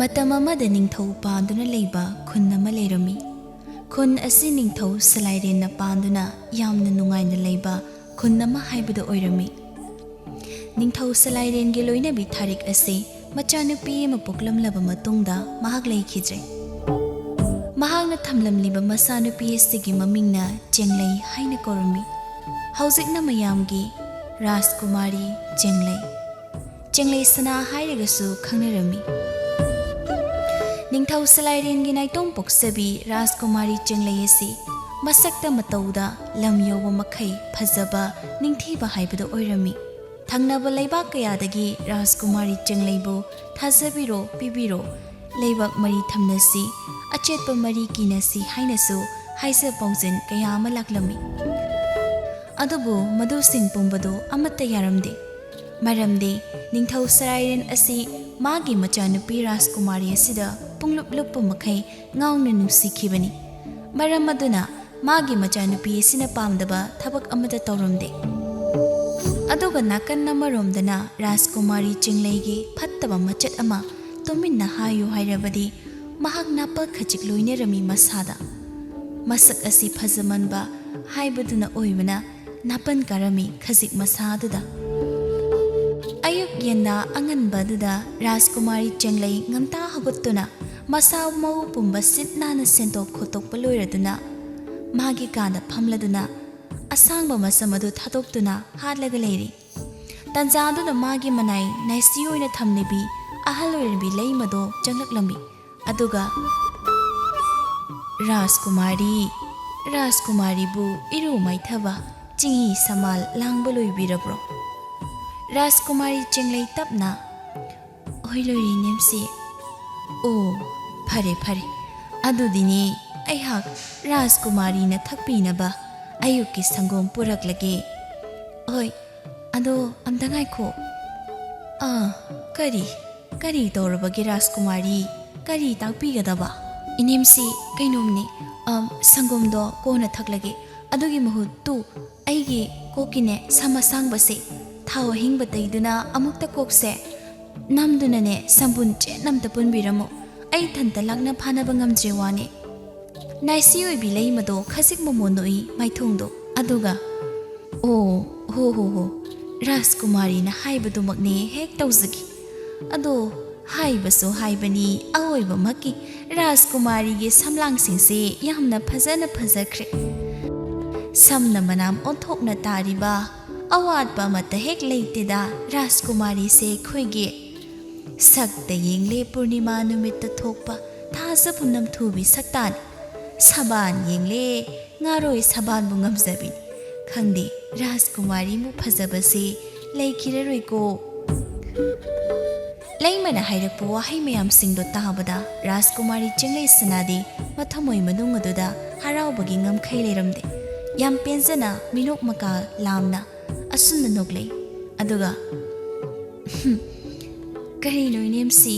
ꯃꯇꯝ ꯑꯃꯗ ꯅꯤꯡꯊꯧ ꯄꯥꯟꯗꯨꯅ ꯂꯩꯕ ꯈꯨꯟ ꯑꯃ ꯂꯩꯔꯝꯃꯤ. ꯈꯨꯟ ꯑꯁꯤ ꯅꯤꯡꯊꯧ ꯁꯂꯥꯏꯔꯦꯟꯅ ꯄꯥꯟꯗꯨꯅ ꯌꯥꯝꯅ ꯅꯨꯡꯉꯥꯏꯅ ꯂꯩꯕ ꯈꯨꯟ ꯑꯃ ꯍꯥꯏꯕꯗꯨ ꯑꯣꯏꯔꯝꯃꯤ. ꯅꯤꯡꯊꯧ ꯁꯂꯥꯏꯔꯦꯟꯒꯤ ꯂꯣꯏꯅꯕꯤ ꯊꯥꯔꯤꯛ ꯑꯁꯤ ꯃꯆꯥꯅꯨꯄꯤ ꯑꯃ ꯄꯣꯛꯂꯝꯂꯕ ꯃꯇꯨꯡꯗ ꯃꯍꯥꯛ ꯂꯩꯈꯤꯗ꯭ꯔꯦ. ꯃꯍꯥꯛꯅ ꯊꯝꯂꯝꯂꯤꯕ ꯃꯆꯥꯅꯨꯄꯤ ꯑꯁꯤꯒꯤ ꯃꯃꯤꯡꯅ ꯆꯦꯡꯂꯩ ꯍꯥꯏꯅ ꯀꯧꯔꯝꯃꯤ. ꯍꯧꯖꯤꯛꯅ ꯃꯌꯥꯝꯒꯤ ꯔꯥꯖꯀꯨꯃꯥꯔꯤ ꯆꯦꯡꯂꯩ, ꯆꯦꯡꯂꯩ ꯁꯅꯥ ꯍꯥꯏꯔꯒꯁꯨ ꯈꯪꯅꯔꯝꯃꯤ. ꯅꯤꯡꯊꯧ ꯁꯂꯥꯏꯔꯦꯟꯒꯤ ꯅꯥꯏꯇꯣꯝ ꯄꯣꯛꯆꯕꯤ ꯔꯥꯖꯀꯨꯃꯥꯔꯤ ꯆꯦꯡꯂꯩ ꯑꯁꯤ ꯃꯁꯛꯇ ꯃꯇꯧꯗ ꯂꯝ ꯌꯧꯕ ꯃꯈꯩ ꯐꯖꯕ ꯅꯤꯡꯊꯤꯕ ꯍꯥꯏꯕꯗꯨ ꯑꯣꯏꯔꯝꯃꯤ. ꯊꯪꯅꯕ ꯂꯩꯕꯥꯛ ꯀꯌꯥꯗꯒꯤ ꯔꯥꯖꯀꯨꯃꯥꯔꯤ ꯆꯦꯡꯂꯩꯕꯨ ꯊꯥꯖꯕꯤꯔꯣ ꯄꯤꯕꯤꯔꯣ, ꯂꯩꯕꯥꯛ ꯃꯔꯤ ꯊꯝꯅꯁꯤ, ꯑꯆꯦꯠꯄ ꯃꯔꯤ ꯀꯤꯅꯁꯤ ꯍꯥꯏꯅꯁꯨ ꯍꯥꯏꯖ ꯄꯥꯎꯖꯦꯜ ꯀꯌꯥ ꯑꯃ ꯂꯥꯛꯂꯝꯃꯤ. ꯑꯗꯨꯕꯨ ꯃꯗꯨꯁꯤꯡ ꯄꯨꯝꯕꯗꯨ ꯑꯃꯠꯇ ꯌꯥꯔꯝꯗꯦ. ꯃꯔꯝꯗꯤ ꯅꯤꯡꯊꯧ ꯁꯂꯥꯏꯔꯦꯟ ꯑꯁꯤ ꯃꯥꯒꯤ ꯃꯆꯥꯅꯨꯄꯤ ꯔꯥꯖꯀꯨꯃꯥꯔꯤ ꯑꯁꯤꯗ ꯄꯨꯡꯂꯨꯞ ꯂꯨꯞꯄ ꯃꯈꯩ ꯉꯥꯎꯅ ꯅꯨꯡꯁꯤꯈꯤꯕꯅꯤ. ꯃꯔꯝ ꯑꯗꯨꯅ ꯃꯥꯒꯤ ꯃꯆꯥꯅꯨꯄꯤ ꯑꯁꯤꯅ ꯄꯥꯝꯗꯕ ꯊꯕꯛ ꯑꯃꯠꯇ ꯇꯧꯔꯝꯗꯦ. ꯑꯗꯨꯒ ꯅꯥꯀꯟ ꯑꯃꯔꯣꯝꯗꯅ ꯔꯥꯖꯀꯨꯃꯥꯔꯤ ꯆꯦꯡꯂꯩꯒꯤ ꯐꯠꯇꯕ ꯃꯆꯠ ꯑꯃ ꯇꯨꯃꯤꯟꯅ ꯍꯥꯏꯌꯨ ꯍꯥꯏꯔꯕꯗꯤ ꯃꯍꯥꯛ ꯅꯥꯄꯜ ꯈꯖꯤꯛ ꯂꯣꯏꯅꯔꯝꯃꯤ ꯃꯁꯥꯗ. ꯃꯁꯛ ꯑꯁꯤ ꯐꯖꯃꯟꯕ ꯍꯥꯏꯕꯗꯨꯅ ꯑꯣꯏꯕꯅ ꯅꯥꯄꯜ ꯀꯥꯔꯝꯃꯤ ꯈꯖꯤꯛ ꯃꯁꯥꯗꯨꯗ. ꯑꯌꯨꯛ ꯌꯦꯟꯅ ꯑꯉꯟꯕ ꯑꯗꯨꯗ ꯔꯥꯖꯀꯨꯃꯥꯔꯤ ꯆꯦꯡꯂꯩ ꯉꯟꯇꯥ ꯍꯧꯒꯠꯇꯨꯅ ꯃꯁꯥ ꯃꯎ ꯄꯨꯝꯕ ꯁꯤꯠ ꯅꯥꯟꯅ ꯁꯦꯡꯗꯣꯛ ꯈꯣꯠꯇꯣꯛꯄ ꯂꯣꯏꯔꯗꯨꯅ ꯃꯥꯒꯤ ꯀꯥꯗ ꯐꯝꯂꯗꯨꯅ ꯑꯁꯥꯡꯕ ꯃꯁꯝ ꯑꯗꯨ ꯊꯥꯗꯣꯛꯇꯨꯅ ꯍꯥꯠꯂꯒ ꯂꯩꯔꯤ. ꯇꯟꯖꯥꯗꯨꯗ ꯃꯥꯒꯤ ꯃꯅꯥꯏ ꯅꯥꯏꯁꯤ ꯑꯣꯏꯅ ꯊꯝꯂꯤꯕꯤ ꯑꯍꯜ ꯑꯣꯏꯔꯕꯤ ꯂꯩꯃꯗꯣ ꯆꯪꯂꯛꯂꯝꯃꯤ. ꯑꯗꯨꯒ ꯔꯥꯖꯀꯨꯃꯥꯔꯤꯕꯨ ꯏꯔꯨ ꯃꯥꯏꯊꯕ, ꯆꯤꯡꯍꯤ ꯁꯃꯥꯜ ꯂꯥꯡꯕ ꯂꯣꯏꯕꯤꯔꯕ꯭ꯔꯣ? ꯔꯥꯖꯀꯨꯃꯥꯔꯤ ꯆꯦꯡꯂꯩ ꯇꯞꯅ, ꯍꯣꯏ ꯂꯣꯏꯔꯦ ꯅꯦꯝꯁꯤ. ꯑꯣ ꯐꯔꯦ ꯐꯔꯦ, ꯑꯗꯨꯗꯤꯅꯦ ꯑꯩꯍꯥꯛ ꯔꯥꯖꯀꯨꯃꯥꯔꯤꯅ ꯊꯛꯄꯤꯅꯕ ꯑꯌꯨꯛꯀꯤ ꯁꯪꯒꯣꯝ ꯄꯨꯔꯛꯂꯒꯦ. ꯍꯣꯏ, ꯑꯗꯣ ꯑꯝꯇ ꯉꯥꯏꯈꯣ. ꯀꯔꯤ ꯇꯧꯔꯕꯒꯦ ꯔꯥꯖꯀꯨꯃꯥꯔꯤ? ꯀꯔꯤ ꯇꯥꯛꯄꯤꯒꯗꯕ? ꯏꯅꯦꯝꯁꯤ ꯀꯩꯅꯣꯝꯅꯤ, ꯁꯪꯒꯣꯝꯗꯣ ꯀꯣꯟꯅ ꯊꯛꯂꯒꯦ. ꯑꯗꯨꯒꯤ ꯃꯍꯨꯠꯇꯨ ꯑꯩꯒꯤ ꯀꯣꯛꯀꯤꯅꯦ ꯁꯝ ꯑꯁꯥꯡꯕꯁꯦ ꯊꯥꯎ ꯑꯍꯤꯡꯕ ꯇꯩꯗꯨꯅ ꯑꯃꯨꯛꯇ ꯀꯣꯛꯁꯦ ꯅꯝꯗꯨꯅꯅꯦ ꯁꯝꯕꯨꯟ ꯆꯦꯠꯅ ꯑꯝꯇ ꯄꯨꯟꯕꯤꯔꯝꯃꯣ. ꯑꯩ ꯊꯟꯇ ꯂꯥꯛꯅ ꯐꯥꯅꯕ ꯉꯝꯗ꯭ꯔꯦ ꯋꯥꯅꯦ. ꯅꯥꯏꯁꯤ ꯑꯣꯏꯕꯤ ꯂꯩꯃꯗꯣ ꯈꯖꯤꯛ ꯃꯃꯣꯟꯅꯣꯛꯏ ꯃꯥꯏꯊꯣꯡꯗꯣ. ꯑꯗꯨꯒ ꯍꯣ ꯔꯥꯖꯀꯨꯃꯥꯔꯤꯅ ꯍꯥꯏꯕꯗꯨꯃꯛꯅꯦ ꯍꯦꯛ ꯇꯧꯖꯒꯦ. ꯑꯗꯣ ꯍꯥꯏꯕꯁꯨ ꯍꯥꯏꯕꯅꯤ, ꯑꯋꯣꯏꯕꯃꯛꯀꯤ ꯔꯥꯖꯀꯨꯃꯥꯔꯤꯒꯤ ꯁꯝꯂꯥꯡꯁꯤꯡꯁꯦ ꯌꯥꯝꯅ ꯐꯖꯅ ꯐꯖꯈ꯭ರೆ. ꯁꯝꯅ ꯃꯅꯥꯝ ꯑꯣꯟꯊꯣꯛꯅ ꯇꯥꯔꯤꯕ, ꯑꯋꯥꯠꯄ ꯑꯃꯠꯇ ꯍꯦꯛ ꯂꯩꯇꯦꯗ ꯔꯥꯖꯀꯨꯃꯥꯔꯤꯁꯦ ꯑꯩꯈꯣꯏꯒꯤ. ꯁꯛꯇ ꯌꯦꯡꯂꯦ ꯄꯨꯔꯅꯤꯃꯥ ꯅꯨꯃꯤꯠꯇ ꯊꯣꯛꯄ ꯊꯥꯖ ꯄꯨꯅꯝ ꯊꯨꯕꯤ ꯁꯛꯇꯥꯅꯤ. ꯁꯕꯥꯟ ꯌꯦꯡꯂꯦ ꯉꯥꯔꯣꯏ ꯁꯕꯥꯟꯕꯨ ꯉꯝꯖꯕꯤꯅꯤ. ꯈꯪꯗꯦ ꯔꯥꯖꯀꯨꯃꯥꯔꯤꯃꯨꯛ ꯐꯖꯕꯁꯦ ꯂꯩꯈꯤꯔꯔꯣꯏꯀꯣ. ꯂꯩꯃꯅ ꯍꯥꯏꯔꯛꯄ ꯋꯥꯍꯩ ꯃꯌꯥꯝꯁꯤꯡꯗꯣ ꯇꯥꯕꯗ ꯔꯥꯖꯀꯨꯃꯥꯔꯤ ꯆꯦꯡꯂꯩ ꯁꯅꯥꯗꯤ ꯃꯊꯃꯣꯏ ꯃꯅꯨꯡ ꯑꯗꯨꯗ ꯍꯔꯥꯎꯕꯒꯤ ꯉꯝꯈꯩ ꯂꯩꯔꯝꯗꯦ. ꯌꯥꯝ ꯄꯦꯟꯖꯅ ꯃꯤꯅꯣꯛ ꯃꯀꯥ ꯂꯥꯝꯅ ꯑꯁꯨꯝꯅ ꯅꯣꯛꯂꯩ. ꯑꯗꯨꯒ ꯀꯔꯤꯅꯣ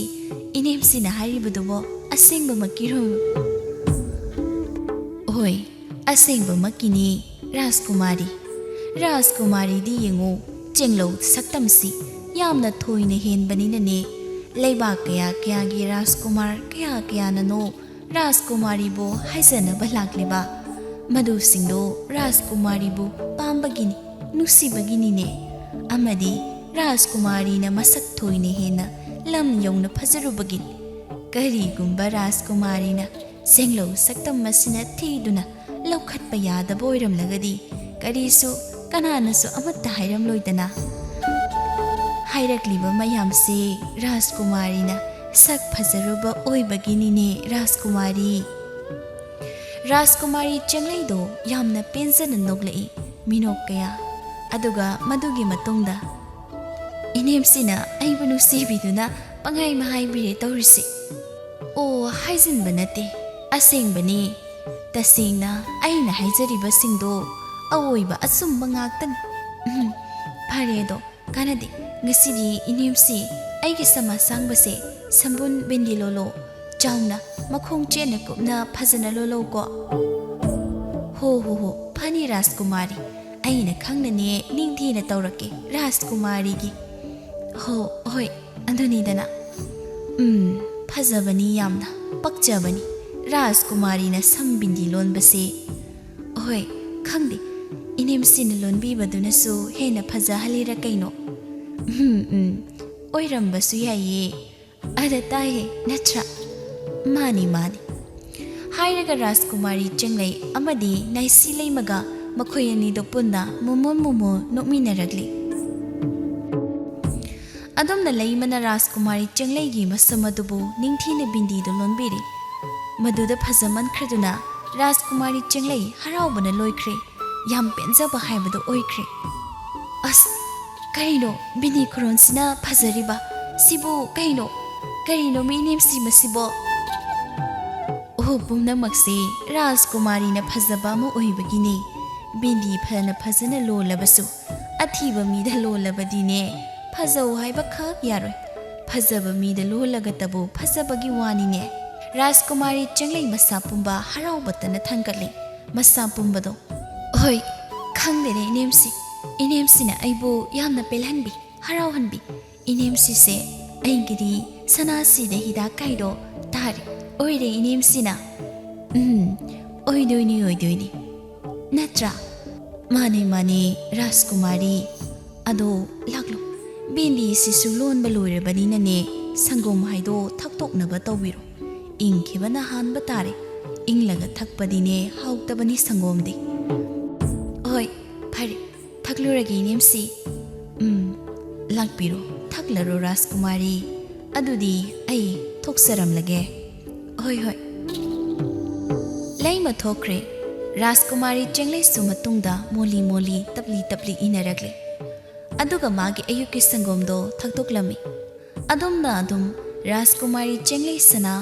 ꯏꯅꯦꯝꯁꯤꯅ ꯍꯥꯏꯔꯤꯕꯗꯨꯕꯣ ꯑꯁꯦꯡꯕꯃꯛꯀꯤꯔꯣ? ꯍꯣꯏ, ꯑꯁꯦꯡꯕꯃꯛꯀꯤꯅꯤ ꯔꯥꯖꯀꯨꯃꯥꯔꯤꯗꯤ ꯌꯦꯡꯉꯣ, ꯆꯦꯡꯂꯧ ꯁꯛꯇꯝꯁꯤ ꯌꯥꯝꯅ ꯊꯣꯏꯅ ꯍꯦꯟꯕꯅꯤꯅꯅꯦ ꯂꯩꯕꯥꯛ ꯀꯌꯥꯒꯤ ꯔꯥꯖꯀꯨꯃꯥꯔ ꯀꯌꯥꯅꯅꯣ ꯔꯥꯖꯀꯨꯃꯥꯔꯤꯕꯨ ꯍꯥꯏꯖꯅꯕ ꯂꯥꯛꯂꯤꯕ. ꯃꯗꯨꯁꯤꯡꯗꯣ ꯔꯥꯖꯀꯨꯃꯥꯔꯤꯕꯨ ꯄꯥꯝꯕꯒꯤꯅꯤ, ꯅꯨꯡꯁꯤꯕꯒꯤꯅꯤꯅꯦ. ꯑꯃꯗꯤ ꯔꯥꯖꯀꯨꯃꯥꯔꯤꯅ ꯃꯁꯛ ꯊꯣꯏꯅ ꯍꯦꯟꯅ ꯂꯝ ꯌꯧꯅ ꯐꯖꯔꯨꯕꯒꯤꯅꯤ. ꯀꯔꯤꯒꯨꯝꯕ ꯔꯥꯖꯀꯨꯃꯥꯔꯤꯅ ꯆꯦꯡꯂꯧ ꯁꯛꯇꯝ ꯑꯁꯤꯅ ꯊꯤꯗꯨꯅ ꯂꯧꯈꯠꯄ ꯌꯥꯗꯕ ꯑꯣꯏꯔꯝꯂꯒꯗꯤ ꯀꯅꯥꯅꯁꯨ ꯑꯃꯠꯇ ꯍꯥꯏꯔꯝꯂꯣꯏꯗꯅ. ꯍꯥꯏꯔꯛꯂꯤꯕ ꯃꯌꯥꯝꯁꯦ ꯔꯥꯖꯀꯨꯃꯥꯔꯤꯅ ꯁꯛ ꯐꯖꯔꯨꯕ ꯑꯣꯏꯕꯒꯤꯅꯤꯅꯦ ꯔꯥꯖꯀꯨꯃꯥꯔꯤ ꯆꯦꯡꯂꯩꯗꯣ ꯌꯥꯝꯅ ꯄꯦꯟꯖꯅ ꯅꯣꯛꯂꯛꯏ ꯃꯤꯅꯣꯛꯀꯌꯥ. ꯑꯗꯨꯒ ꯃꯗꯨꯒꯤ ꯃꯇꯨꯡꯗ ꯏꯅꯦꯝꯁꯤꯅ ꯑꯩꯕꯨ ꯅꯨꯡꯁꯤꯕꯤꯗꯨꯅ ꯄꯪꯍꯥꯏ ꯃꯍꯥꯏꯕꯤꯔꯦ ꯇꯧꯔꯤꯁꯤ. ꯑꯣ, ꯍꯥꯏꯖꯤꯟꯕ ꯅꯠꯇꯦ, ꯑꯁꯦꯡꯕꯅꯤ. ꯇꯁꯦꯡꯅ ꯑꯩꯅ ꯍꯥꯏꯖꯔꯤꯕꯁꯤꯡꯗꯣ ꯑꯋꯣꯏꯕ ꯑꯆꯨꯝꯕ ꯉꯥꯛꯇꯅꯤ. ꯐꯔꯦ, ꯑꯗꯣ ꯀꯥꯟꯅꯗꯦ. ꯉꯁꯤꯗꯤ ꯏꯅꯦꯝꯁꯤ ꯑꯩꯒꯤ ꯁꯝ ꯑꯁꯥꯡꯕꯁꯦ ꯁꯝꯕꯨꯟ ꯕꯤꯟꯗꯤ ꯂꯣꯜꯂꯣ, ꯆꯥꯎꯅ ꯃꯈꯣꯡ ꯆꯦꯠꯅ ꯀꯨꯞꯅ ꯐꯖꯅ ꯂꯣꯜꯂꯧꯀꯣ. ꯍꯣ ꯐꯅꯤ ꯔꯥꯖꯀꯨꯃꯥꯔꯤ. ꯑꯩꯅ ꯈꯪꯅꯅꯦ ꯅꯤꯡꯊꯤꯅ ꯇꯧꯔꯛꯀꯦ ꯔꯥꯖꯀꯨꯃꯥꯔꯤꯒꯤ. ꯍꯣꯏ, ꯑꯗꯨꯅꯤꯗꯅ. ꯐꯖꯕꯅꯤ ꯌꯥꯝꯅ ꯄꯛꯆꯕꯅꯤ ꯔꯥꯖꯀꯨꯃꯥꯔꯤꯅ ꯁꯝꯕꯤꯟꯗꯤ ꯂꯣꯟꯕꯁꯦ ꯍꯣꯏ ꯈꯪꯗꯦ ꯏꯅꯦꯝꯁꯤꯅ ꯂꯣꯟꯕꯤꯕꯗꯨꯅꯁꯨ ꯍꯦꯟꯅ ꯐꯖꯍꯜꯂꯤꯔ ꯀꯩꯅꯣ ꯑꯣꯏꯔꯝꯕꯁꯨ ꯌꯥꯏꯌꯦ ꯑꯗ ꯇꯥꯏꯌꯦ ꯅꯠꯇ꯭ꯔꯥ ꯃꯥꯅꯤ ꯃꯥꯅꯤ ꯍꯥꯏꯔꯒ ꯔꯥꯖꯀꯨꯃꯥꯔꯤ ꯆꯦꯡꯂꯩ ꯑꯃꯗꯤ ꯅꯥꯏꯁꯤ ꯂꯩꯃꯒ ꯃꯈꯣꯏ ꯑꯅꯤꯗꯣ ꯄꯨꯟꯅ ꯃꯣꯃꯣ ꯅꯣꯛꯃꯤꯟꯅꯔꯛꯂꯤ ꯑꯗꯨꯝꯅ ꯂꯩꯃꯅ ꯔꯥꯖꯀꯨꯃꯥꯔꯤ ꯆꯦꯡꯂꯩꯒꯤ ꯃꯁꯝ ꯑꯗꯨꯕꯨ ꯅꯤꯡꯊꯤꯅ ꯕꯤꯟꯗꯤꯗꯨ ꯂꯣꯟꯕꯤꯔꯤ ꯃꯗꯨꯗ ꯐꯖꯃꯟꯈ꯭ꯔꯗꯨꯅ ꯔꯥꯖꯀꯨꯃꯥꯔꯤ ꯆꯦꯡꯂꯩ ꯍꯔꯥꯎꯕꯅ ꯂꯣꯏꯈ꯭ꯔꯦ ꯌꯥꯝ ꯄꯦꯟꯖꯕ ꯍꯥꯏꯕꯗꯨ ꯑꯣꯏꯈ꯭ꯔꯦ ꯑꯁ ꯀꯔꯤꯅꯣ ꯕꯤꯟꯗꯤ ꯈꯨꯔꯣꯟꯁꯤꯅ ꯐꯖꯔꯤꯕ ꯁꯤꯕꯨ ꯀꯔꯤꯅꯣ ꯃꯤꯅꯦꯝꯁꯤ ꯃꯁꯤꯕꯣ ꯄꯨꯝꯅꯃꯛꯁꯦ ꯔꯥꯖꯀꯨꯃꯥꯔꯤꯅ ꯐꯖꯕ ꯑꯃ ꯑꯣꯏꯕꯒꯤꯅꯦ ꯕꯤꯟꯗꯤ ꯐꯖꯅ ꯂꯣꯜꯂꯕꯁꯨ ꯑꯊꯤꯕ ꯃꯤꯗ ꯂꯣꯜꯂꯕꯗꯤꯅꯦ ꯐꯖꯧ ꯍꯥꯏꯕ ꯈꯛ ꯌꯥꯔꯣꯏ ꯐꯖꯕ ꯃꯤꯗ ꯂꯣꯜꯂꯒꯇꯕꯨ ꯐꯖꯕꯒꯤ ꯋꯥꯅꯤꯅꯦ ꯔꯥꯖꯀꯨꯃꯥꯔꯤ ꯆꯦꯡꯂꯩ ꯃꯁꯥ ꯄꯨꯝꯕ ꯍꯔꯥꯎꯕꯇꯅ ꯊꯥꯡꯒꯠꯂꯤ ꯃꯁꯥ ꯄꯨꯝꯕꯗꯣ ꯍꯣꯏ ꯈꯪꯗꯦꯅꯦ ꯏꯅꯦꯝꯁꯤꯅ ꯑꯩꯕꯨ ꯌꯥꯝꯅ ꯄꯦꯜꯍꯟꯕꯤ ꯍꯔꯥꯎꯍꯟꯕꯤ ꯏꯅꯦꯝꯁꯤꯁꯦ ꯑꯩꯒꯤꯗꯤ ꯁꯅꯥꯁꯤꯗ ꯍꯤꯗꯥꯛ ꯀꯥꯏꯗꯣ ꯇꯥꯔꯤ ꯑꯣꯏꯔꯦ ꯏꯅꯦꯝꯁꯤꯅ ꯑꯣꯏꯗꯣꯏꯅꯤ ꯅꯠꯇ꯭ꯔꯥ ꯃꯥꯅꯤ ꯔꯥꯖꯀꯨꯃꯥꯔꯤ ꯑꯗꯣ ꯂꯥꯛꯂꯣ ꯕꯤꯟꯗꯤꯁꯤꯁꯨ ꯂꯣꯟꯕ ꯂꯣꯏꯔꯕꯅꯤꯅꯅꯦ ꯁꯪꯒꯣꯝ ꯍꯥꯏꯗꯣ ꯊꯛꯇꯣꯛꯅꯕ ꯇꯧꯕꯤꯔꯣ ꯏꯪꯈꯤꯕꯅ ꯍꯥꯟꯕ ꯇꯥꯔꯦ ꯏꯪꯂꯒ ꯊꯛꯄꯗꯤꯅꯦ ꯍꯥꯎꯇꯕꯅꯤ ꯁꯪꯒꯣꯝꯗꯤ ꯍꯣꯏ ꯐꯔꯦ ꯊꯛꯂꯨꯔꯒꯦ ꯏꯅꯦꯝꯁꯤ ꯂꯥꯛꯄꯤꯔꯣ ꯊꯛꯂꯔꯣ ꯔꯥꯖꯀꯨꯃꯥꯔꯤ ꯑꯗꯨꯗꯤ ꯑꯩ ꯊꯣꯛꯆꯔꯝꯂꯒꯦ ꯍꯣꯏ ꯂꯩꯃ ꯊꯣꯛꯈ꯭ꯔꯦ ꯔꯥꯖꯀꯨꯃꯥꯔꯤ ꯆꯦꯡꯂꯩꯁꯨ ꯃꯇꯨꯡꯗ ꯃꯣꯂꯤ ꯇꯞꯂꯤ ꯏꯅꯔꯛꯂꯤ ꯑꯗꯨꯒ ꯃꯥꯒꯤ ꯑꯌꯨꯛꯀꯤ ꯁꯪꯒꯣꯝꯗꯣ ꯊꯛꯇꯣꯛꯂꯝꯃꯤ ꯑꯗꯨꯝ ꯔꯥꯖꯀꯨꯃꯥꯔꯤ ꯆꯦꯡꯂꯩꯁꯅ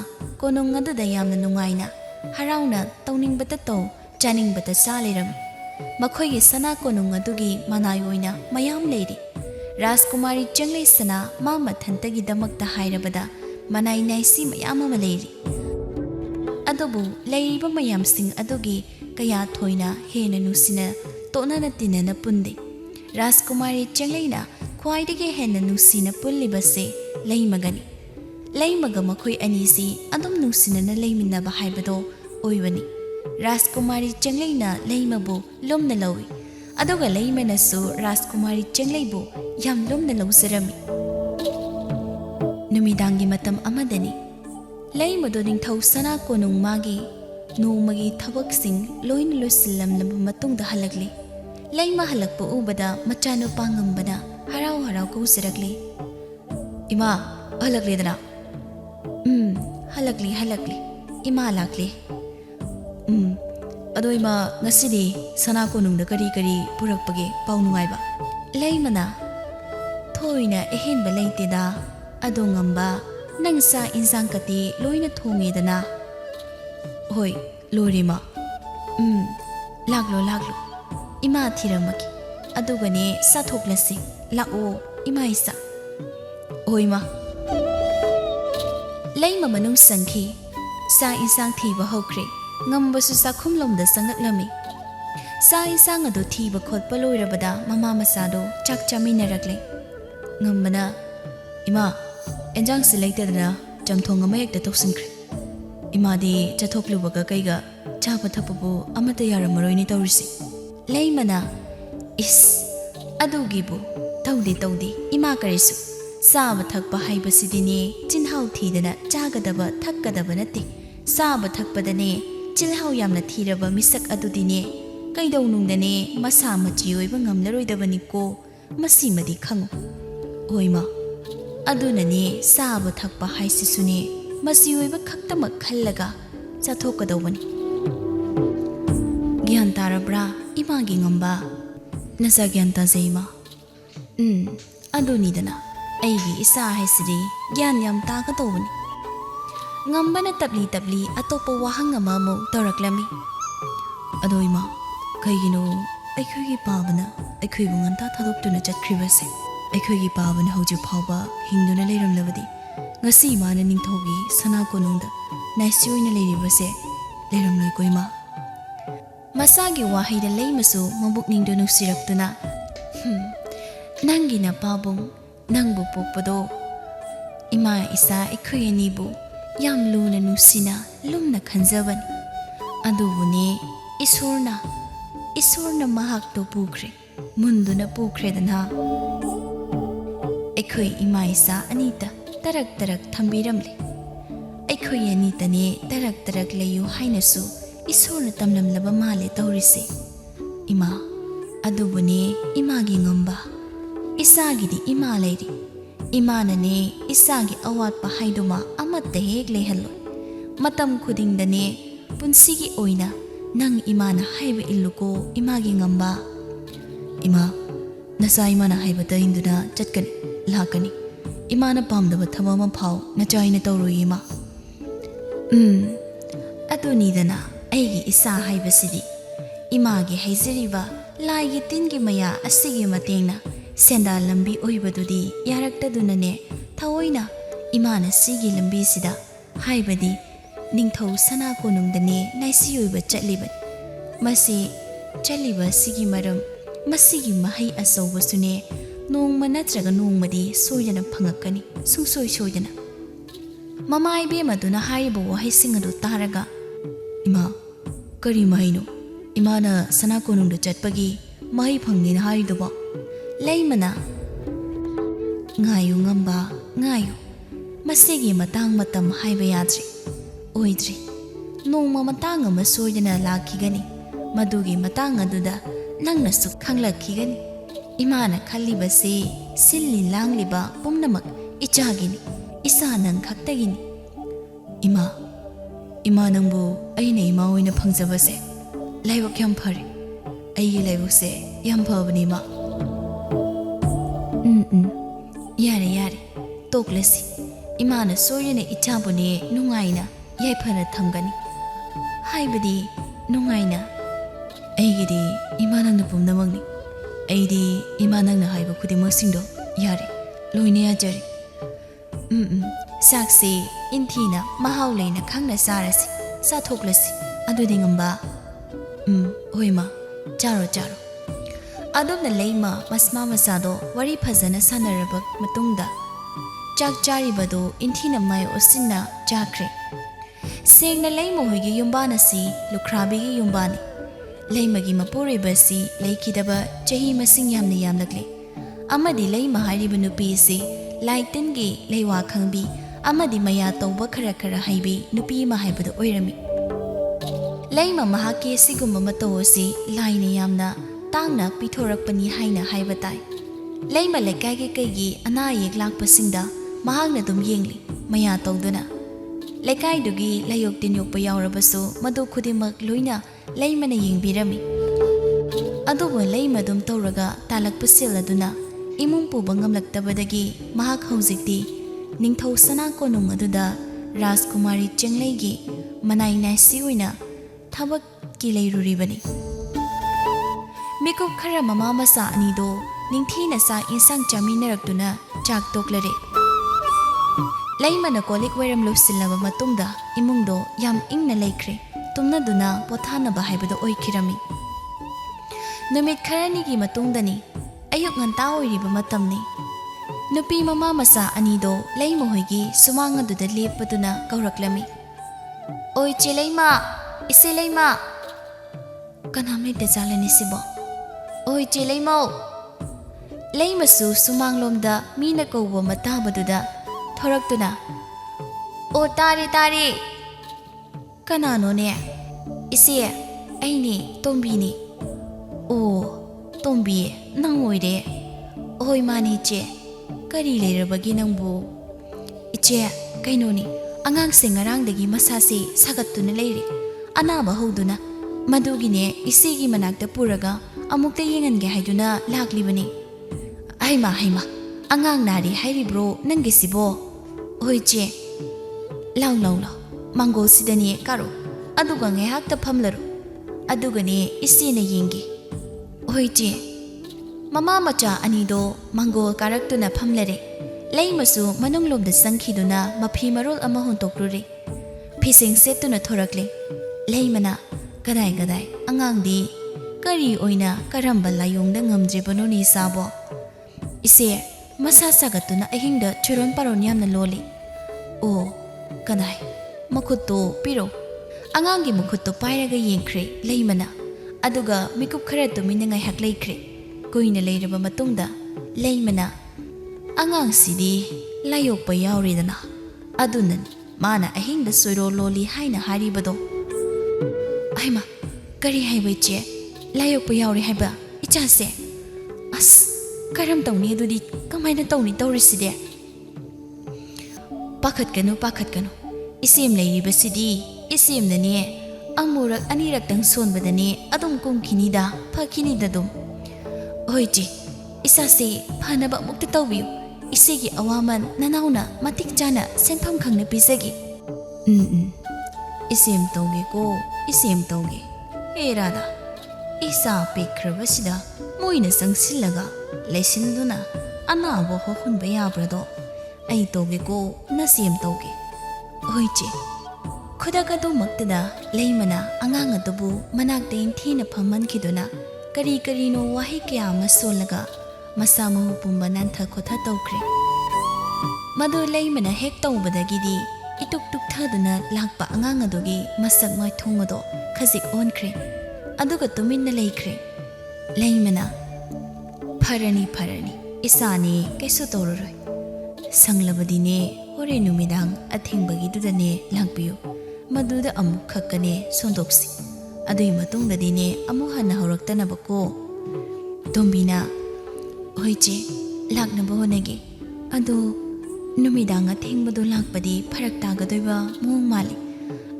ꯀꯣꯅꯨꯡ ꯑꯗꯨꯗ ꯌꯥꯝꯅ ꯅꯨꯡꯉꯥꯏꯅ ꯍꯔꯥꯎꯅ ꯇꯧꯅꯤꯡꯕꯇ ꯇꯧ ꯆꯥꯅꯤꯡꯕꯇ ꯆꯥ ꯂꯩꯔꯝꯃꯤ ꯃꯈꯣꯏꯒꯤ ꯁꯅꯥ ꯀꯣꯅꯨꯡ ꯑꯗꯨꯒꯤ ꯃꯅꯥꯏ ꯑꯣꯏꯅ ꯃꯌꯥꯝ ꯂꯩꯔꯤ ꯔꯥꯖꯀꯨꯃꯥꯔꯤ ꯆꯦꯡꯂꯩꯁꯅ ꯃꯥ ꯃꯊꯟꯇꯒꯤꯗꯃꯛꯇ ꯍꯥꯏꯔꯕꯗ ꯃꯅꯥꯏ ꯅꯥꯏꯁꯤ ꯃꯌꯥꯝ ꯑꯃ ꯂꯩꯔꯤ ꯑꯗꯨꯕꯨ ꯂꯩꯔꯤꯕ ꯃꯌꯥꯝꯁꯤꯡ ꯑꯗꯨꯒꯤ ꯀꯌꯥ ꯊꯣꯏꯅ ꯍꯦꯟꯅ ꯅꯨꯡꯁꯤꯅ ꯇꯣꯠꯅꯅ ꯇꯤꯟꯅꯅ ꯄꯨꯟꯗꯦ ꯔꯥꯖꯀꯨꯃꯥꯔꯤ ꯆꯦꯡꯂꯩꯅ ꯈ꯭ꯋꯥꯏꯗꯒꯤ ꯍꯦꯟꯅ ꯅꯨꯡꯁꯤꯅ ꯄꯨꯜꯂꯤꯕꯁꯦ ꯂꯩꯃꯒꯅꯤ ꯂꯩꯃꯒ ꯃꯈꯣꯏ ꯑꯅꯤꯁꯤ ꯑꯗꯨꯝ ꯅꯨꯡꯁꯤꯅꯅ ꯂꯩꯃꯤꯟꯅꯕ ꯍꯥꯏꯕꯗꯣ ꯑꯣꯏꯕꯅꯤ ꯔꯥꯖꯀꯨꯃꯥꯔꯤ ꯆꯦꯡꯂꯩꯅ ꯂꯩꯃꯕꯨ ꯂꯨꯝꯅ ꯂꯧꯏ ꯑꯗꯨꯒ ꯂꯩꯃꯅꯁꯨ ꯔꯥꯖꯀꯨꯃꯥꯔꯤ ꯆꯦꯡꯂꯩꯕꯨ ꯌꯥꯝ ꯂꯨꯝꯅ ꯂꯧꯖꯔꯝꯃꯤ ꯅꯨꯃꯤꯗꯥꯡꯒꯤ ꯃꯇꯝ ꯑꯃꯗꯅꯤ ꯂꯩꯃꯗꯨ ꯅꯤꯡꯊꯧ ꯁꯅꯥ ꯀꯣꯅꯨꯡ ꯃꯥꯒꯤ ꯅꯣꯡꯃꯒꯤ ꯊꯕꯛꯁꯤꯡ ꯂꯣꯏꯅ ꯂꯣꯏꯁꯤꯜꯂꯝꯂꯕ ꯃꯇꯨꯡꯗ ꯍꯜꯂꯛꯂꯤ ꯂꯩꯃ ꯍꯜꯂꯛꯄ ꯎꯕꯗ ꯃꯆꯥꯅꯨꯄꯥ ꯉꯝꯕꯅ ꯍꯔꯥꯎ ꯀꯧꯖꯔꯛꯂꯤ ꯏꯃꯥ ꯍꯜꯂꯛꯂꯦꯗꯅ ꯍꯜꯂꯛꯂꯤ ꯏꯃꯥ ꯂꯥꯛꯂꯤ ꯑꯗꯣ ꯏꯃꯥ ꯉꯁꯤꯗꯤ ꯁꯅꯥ ꯀꯣꯅꯨꯡꯗ ꯀꯔꯤ ꯄꯨꯔꯛꯄꯒꯦ ꯄꯥꯎ ꯅꯨꯡꯉꯥꯏꯕ ꯂꯩꯃꯅ ꯊꯣꯏꯅ ꯑꯍꯦꯟꯕ ꯂꯩꯇꯦꯗ ꯑꯗꯣ ꯉꯝꯕ ꯅꯪ ꯆꯥꯛ ꯏꯟꯁꯥꯡꯀꯗꯤ ꯂꯣꯏꯅ ꯊꯣꯡꯉꯦꯗꯅ ꯍꯣꯏ ꯂꯣꯏꯔꯦ ꯏꯃꯥ ꯂꯥꯛꯂꯣ ꯏꯃꯥ ꯊꯤꯔꯝꯃꯒꯦ ꯑꯗꯨꯒꯅꯦ ꯆꯥꯊꯣꯛꯂꯁꯤ ꯂꯥꯛꯑꯣ ꯏꯃꯥ ꯏꯆꯥ ꯍꯣꯏ ꯏꯃꯥ ꯂꯩꯃ ꯃꯅꯨꯡ ꯆꯪꯈꯤ ꯆꯥꯛ ꯏꯟꯁꯥꯡ ꯊꯤꯕ ꯍꯧꯈ꯭ꯔꯦ ꯉꯝꯕꯁꯨ ꯆꯥꯛꯈꯨꯝꯂꯣꯝꯗ ꯆꯪꯉꯛꯂꯝꯃꯤ ꯆꯥꯛ ꯏꯟꯁꯥꯡ ꯑꯗꯨ ꯊꯤꯕ ꯈꯣꯠꯄ ꯂꯣꯏꯔꯕꯗ ꯃꯃꯥ ꯃꯆꯥꯗꯣ ꯆꯥꯛ ꯆꯥꯃꯤꯟꯅꯔꯛꯂꯦ ꯉꯝꯕꯅ ꯏꯃꯥ ꯑꯦꯟꯖꯥꯡꯁꯤ ꯂꯩꯇꯗꯅ ꯆꯝꯊꯣꯡ ꯑꯃ ꯍꯦꯛꯇ ꯇꯧꯁꯤꯟꯈ꯭ꯔꯦ ꯏꯃꯥꯗꯤ ꯆꯠꯊꯣꯛꯂꯨꯕꯒ ꯀꯩꯒ ꯆꯥꯕ ꯊꯛꯄꯕꯨ ꯑꯃꯠꯇ ꯌꯥꯔꯝꯃꯔꯣꯏꯅꯦ ꯇꯧꯔꯤꯁꯤ ꯂꯩꯃꯅ ꯏꯁ ꯑꯗꯨꯒꯤꯕꯨ ꯇꯧꯗꯦ ꯏꯃꯥ ꯀꯔꯤꯁꯨ ꯆꯥꯕ ꯊꯛꯄ ꯍꯥꯏꯕꯁꯤꯗꯤꯅꯦ ꯆꯤꯟꯍꯥꯎ ꯊꯤꯗꯅ ꯆꯥꯒꯗꯕ ꯊꯛꯀꯗꯕ ꯅꯠꯇꯦ ꯆꯥꯕ ꯊꯛꯄꯗꯅꯦ ꯆꯤꯜꯍꯥꯎ ꯌꯥꯝꯅ ꯊꯤꯔꯕ ミꯁꯛ ꯑꯗꯨꯗꯤꯅꯦ ꯀꯩꯗꯧꯅꯨꯡꯗꯅꯦ ꯃꯁꯥ ꯃꯆꯤ ꯑꯣꯏꯕ ꯉꯝꯂꯔꯣꯏꯗꯕꯅꯤꯀꯣ ꯃꯁꯤꯃꯗꯤ ꯈꯪꯉꯨ ꯍꯣꯏꯃ ꯑꯗꯨꯅꯅꯦ ꯆꯥꯕ ꯊꯛꯄ ꯍꯥꯏꯁꯤꯁꯨꯅꯦ ꯃꯆꯤ ꯑꯣꯏꯕ ꯈꯛꯇꯃꯛ ꯈꯜꯂꯒ ꯆꯥꯊꯣꯛꯀꯗꯧꯕꯅꯤ ꯒ꯭ꯌꯥꯟ ꯇꯥꯔꯕ꯭ꯔꯥ ꯏꯃꯥꯒꯤ ꯉꯝꯕ ꯅꯆꯥ ꯒ꯭ꯌꯥꯟ ꯇꯥꯖꯩ ꯏꯃꯥ ꯑꯗꯨꯅꯤꯗꯅ ꯑꯩꯒꯤ ꯏꯆꯥ ꯍꯥꯏꯁꯤꯗꯤ ꯒ꯭ꯌꯥꯟ ꯌꯥꯝ ꯇꯥꯒꯗꯧꯕꯅꯤ ꯉꯝꯕꯅ ꯇꯞꯂꯤ ꯑꯇꯣꯞꯄ ꯋꯥꯍꯪ ꯑꯃꯃꯨꯛ ꯇꯧꯔꯛꯂꯝꯃꯤ ꯑꯗꯣ ꯏꯃꯥ ꯀꯩꯒꯤꯅꯣ ꯑꯩꯈꯣꯏꯒꯤ ꯄꯥꯕꯅ ꯑꯩꯈꯣꯏꯕꯨ ꯉꯟꯇꯥ ꯊꯥꯗꯣꯛꯇꯨꯅ ꯆꯠꯈ꯭ꯔꯤꯕꯁꯦ ꯑꯩꯈꯣꯏꯒꯤ ꯄꯥꯕꯅ ꯍꯧꯖꯤꯛ ꯐꯥꯎꯕ ꯍꯤꯡꯗꯨꯅ ꯂꯩꯔꯝꯂꯕꯗꯤ ꯉꯁꯤ ꯏꯃꯥꯅ ꯅꯤꯡꯊꯧꯒꯤ ꯁꯅꯥ ꯀꯣꯅꯨꯡꯗ ꯅꯥꯏꯁꯤ ꯑꯣꯏꯅ ꯂꯩꯔꯤꯕꯁꯦ ꯂꯩꯔꯝꯂꯣꯏꯀꯣ ꯏꯃꯥ ꯃꯁꯥꯒꯤ ꯋꯥꯍꯩꯗ ꯂꯩꯃꯁꯨ ꯃꯕꯨꯛꯅꯤꯡꯗꯨ ꯅꯨꯡꯁꯤꯔꯛꯇꯨꯅ ꯅꯪꯒꯤ ꯅꯄꯥꯕꯨꯡ ꯅꯪꯕꯨ ꯄꯣꯛꯄꯗꯣ ꯏꯃꯥ ꯏꯆꯥ ꯑꯩꯈꯣꯏ ꯑꯅꯤꯕꯨ yam luna nusina lumna khanjabani adubune isorna mahak to pukre munduna pukre dana ekhoi ima isa anita tarak thambiramle ekhoi anita ne tarak leyu hainasu isorna tamlamlaba male taurise ima adubune imagi ngamba isagidi ima leiri imana ne isagi awatpa haiduma amatta hek lehallo matam khudingdane punsigi oina nang imana haiba illuko imagi ngamba ima nasa imana haiba ta induna chatkani lakani imana pamdaba thamama phau nachaina tawroi ima aduni dana aigi isa haiba sidi imagi haiziriba laigi tingi maya asigi matengna senda lambi oibadudi yaraktadunane thaoina imana sigi lambi sida haibadi ningthau sana konungdane naisi oiba chatliban masi chatliba sigi maram masigi mahai asawbasune nongma natraga nongmadi soidana phangakani sungsoi soidana mama ibe maduna haiba wahai singadu taraga ima kari mahaino imana sana konungda chatpagi mahai phangni haiduba leimana ngayu ngamba ngayu masigi matang matam haiba yadri oidri nongma matang ama soidana lakhigani madugi matang aduda nangna su khanglakhigani imana khallibase silli langliba pumnamak ichagini isa nang khaktagini ima nangbu aina ima oina phangjabase laibak yam phare aigi laibukse yam phabani ma yare toklesi imana soyene ichabune nungaina yaifana thamgani haibadi nungaina aigidi imanang na pumnamangni aidi imanang na haiba khudimaksingdo yare loine yajari sakse inthina mahau leina khangna sarasi sa thoklasi adudi ngamba hoima charo adobna leima masma masado wari phajana sanarabak matungda chak charibado inthina mai osinna chakre sengna leimo hoigi yumbana si lukhrabi yumbani leimagi mapore basi leikidaba chahi masing yamna yamlakle amadi leima hariba nupi si laitingi leiwa khangbi amadi maya tawba khara haibi nupi ma haibado oirami leima mahake sigumba matosi laina yamna tangna pithorakpani haina haibatai leima lekage kaigi ana yek lakpasingda mahakna dum yengli maya tawduna lekai dugi layok tinyok pa yawrabasu madu khudimak loina leimana yengbirami adubu leima dum tawraga talakpasil aduna imung puba ngamlaktabadagi mahak haujikti ningthau sana konung aduda Rajkumari chenglegi manai naisi oina thabak ki leiruribani mikup khara mama masa anido ningthina sa insang chaminarakduna chak toklare leimana kolik weram losilaba matungda imungdo yam ingna leikre tumnaduna pothanaba haibado oikhirami numit kharani gi matungdani ayuk nganta oiriba matamni nupi mama masa anido leimo hoigi sumanga duda lepaduna kauraklami oi cheleima ise leima kanamne de jalani sibo oi cheleimo leimasu sumanglomda mina kowba matabaduda thoraktuna o tari kanano ne ise aini tombini o tombi nang oire oi mani che kari leirabagi nangbu iche kainoni angang sing ngarangdagi masasi sagattuna leiri anaba hoduna madugine isigi manakta puraga amukta yengange haiduna laklibani haima angang nari hairibro nangi sibo hoi che law mango sidani karo aduga nge hakta phamlaro adugane isina yengi hoi che mama macha anido mango karaktuna phamlare leimasu manunglomda sangkhiduna mafi marol ama hontokruri fising setuna thorakle leimana gadai angangdi kari oina karamba layongda ngamjebano ni sabo ise masa sagatuna ahingda churon paron yamna loli o Kanai, Makuto, Piro. Angangi Makuto Piraga Yinkre, Laymana. Aduga, Mikup Karato Minangai Hak Lakre. Kuina later Matunda, Laymana. Angang Sidi, Layok Bayaridana. Adunan, Mana ahing the Suro Loli Haina Haribado. Aima, Kari Highway, Layok Bayari Haba, Ichase. As, Karam Tony do it, come by the Tony Doriside. Pakat Kanu, Isim Lady Basidi, Isim the near, Amurak Anirak Dang Son by the near, Adum Kum Kinida, Pakinidadum. Oiji, Isase, Panaba Muktatobi, Isegi Awaman, Nanauna, Matik Jana, Sentam Kang Pisegi. Isim Toge go, Isim Toge. Erada. Isa Pikrabasida, Moina Sang Silaga, Lesinduna, Anabo Hokun Bayabrado. Ay toge ko nasim toge. Oiche. Kudagado magtada, laymana, anganga tubu, managdain tina paman kiduna, kari no wahi kaya masolaga, masama hupumba nanta kota tokre. Madu laymana hek taubadagidi, ituk taduna lakpa anganga dogi, masag may tungado, kazik onkre. Aduga tumin na laikre. Laymana. Parani, isani, keso tororoy. Sanglabadine, hore numidang at hingbagi dudane langpiyo. Maduda amuk kakane sondoksi. Adoy matong dadine amuhan na horakta na bako. Tombina, oiche, lag na bahonagi. Ado, numidang at hingbado langpadi paraktaga ba muong mali.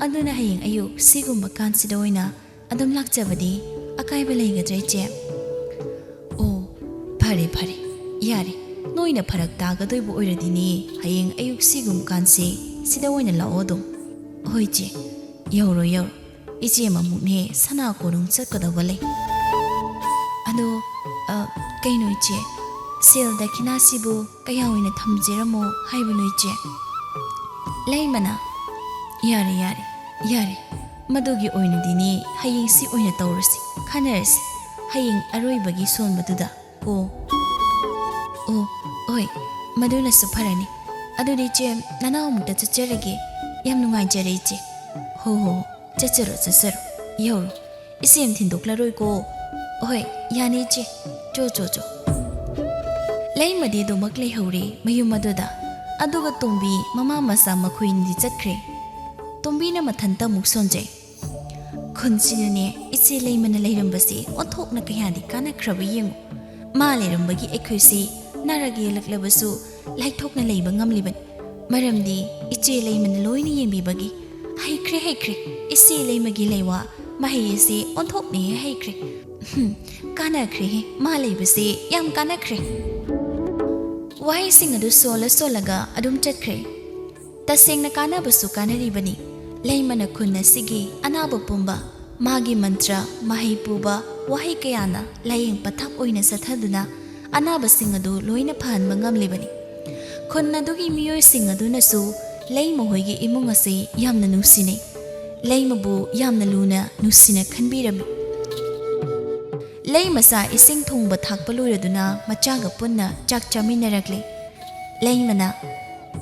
Ado na haying ayuk sigum bakan si dawoy na adom lakjabadi akay balay gadray Oh, pare, yari. Noina paraktaga doibo oiradini hayeng ayuk sigum kanse sida oina laodom. Hoiche, yauro, iche mamukne sana korung chatkadaba lay. Ado, kaino iche, selda kinasibu kaya oina thamjeramo haibano iche. Laymana, yare. Madugi oina dini hayeng si oina taurasi, khanarasi, hayeng aroibagi sonbaduda ko. Oh, oi, maduna suparani. Adudi che nanawmukta chacharage, yam nungai jare. Ho, chacharo. Yoro, isim tindoklaroi ko. Oi, yani che, jo. Laymadi do maklay hore, mayumaduda. Aduga tumbi, mama masa makuin di chakre. Tumbi na matanta muksonje. Kunsinune, isi laymana layrambasi, othok na kayadi kana krabayeng. Ma layrambagi ekwisi, Naragi laklabasu, like talk na labor ngumliban. Maramdi, ichi layman loini yembibagi. Haykre, isi laymagi laywa, mahayasi, on talk ni haykre. Kana kre, malabasi, yam kana kre. Why sing adu solaga, adum chakre. Tasing na kana basu kana ribani. Laymana kunna sige, anaba pumba, magi mantra, mahipuba, wahi kayana, laying patap oina sathaduna. Anaba singadu loina pan mangam libani. Konna dugi miyoy singadu nasu lay mohoygi imong ase yamna nusine. Lay mabu yamna luna nusina khanbirami. Lay masa ising thongba thakpa loiraduna machaga punna chak chaminaragle. Lay mana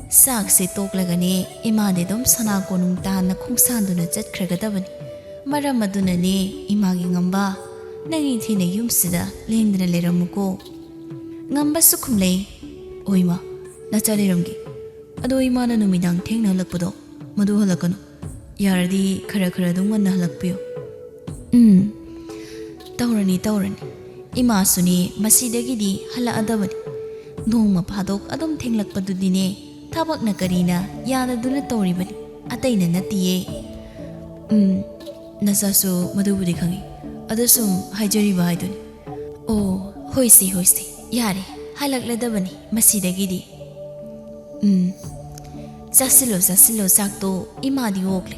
sak se toklagane imade dom sana konung tan na khungsanduna chatkhragadabani. Maram aduna ne imagi ngamba nangi thine yumsida lengdana leramuko. Ngamba sukumlay, oima, nachaliramgi. Ado ima na numidang teng na halakpado, madu halakano. Yaradi kara dungan na halakpiyo. Taurani. Ima suni masidagidi hala adabani. Nung mapadok adom teng lakpadudine, tabak na karina, yana duna tauribani. Atay na natiye. Nasaso madubudi kangi. Adasum hajariba haiduni. Oh, hoisi. Yare, halakladabani, masidagidi. Zasilo sakto, ima di okle.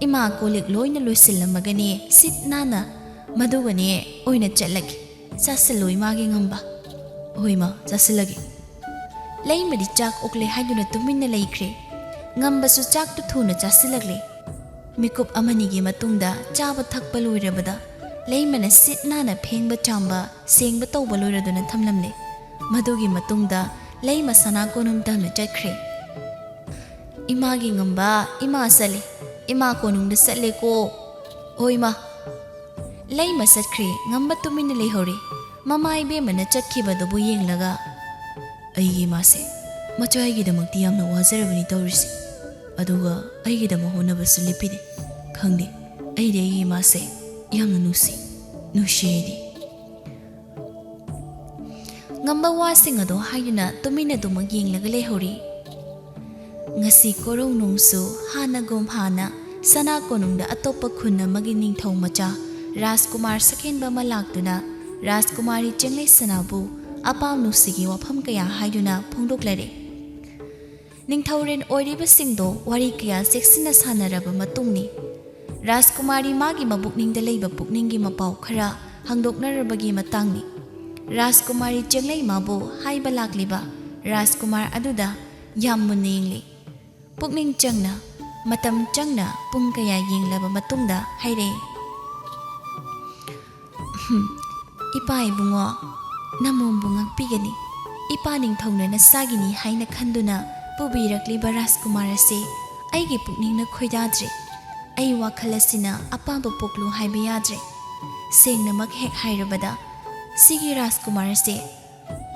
Ima kolik loina loisilamagane, sit nana, madugane, oina chalagi. Zasilo imagi ngamba. Oima, zasilagi. Laymadi chak okle haiduna tumina laikre. Ngamba su chak tuthuna zasilagli. Mikup amanigi matungda, chaba thakpa loirabada. Laymana sit nana phengba chamba sengba tawba loiraduna thamlamle. Madugi matungda layma sana konum tamna chakre. Imagi ngamba ima sali ima konung da satle ko oi ma lei ma satkri ngamba tumin lei hori mama ibe mana chakhiba do bu yenglaga aigi mase machai gi damakti yamna wajarabani tawrisi aduga aigi da mohona basu lipide khangde ai de aigi mase yamna nusi ngamba wasing ado haiduna tumina do mag yenglaga lei hori ngasi korong nungsu hana gom hana sana konungda atopa khunna magi ningthau macha Rajkumar sakenba malaktuna Rajkumari chenglei sanabu apam nusigi wafam kaya haiduna phongdoklare ningthauren oiriba singdo wari kaya seksina sanaraba matungni Rajkumari magi mabukningda leiba pukningi mapau khara hangdoknarabagi matangni Rajkumari chenglei mabu haiba lakliba Rajkumar aduda yam muningli pukning changna matam changna pung kaya yenglaba matungda haire ipa ibungo namom bungak pigani ipa ningthongna na sagini haina khanduna pubirakliba Rajkumar ase aigi pukningna khoidadre ai wakhalasina apaba poklu haiba yadre sengna mak hek hairabada sigi Rajkumar ase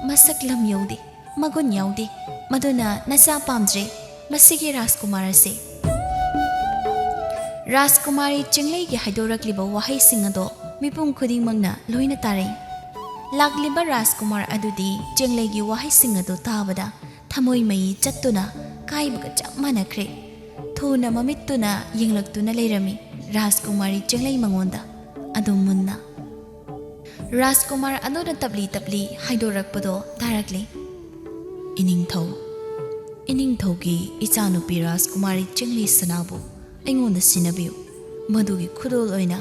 masaklam yaude magun yaude maduna nasa pamdre masigi Rajkumar ase Rajkumari chenglei gi haidorakliba wahai singado mipum khuding mangna loina tare lakliba Rajkumar adudi chenglei gi wahai singado tabada thamoi mai chattuna kaibaga chamana khre thuna mamittuna yenglaktuna leirami Rajkumari chenglei mangonda adum munna Rajkumar adoda tabli haidorakpado tarakle iningthaugi ichanupi Rajkumari chenglei sanabu aingonda sinabiu madugi khudol oina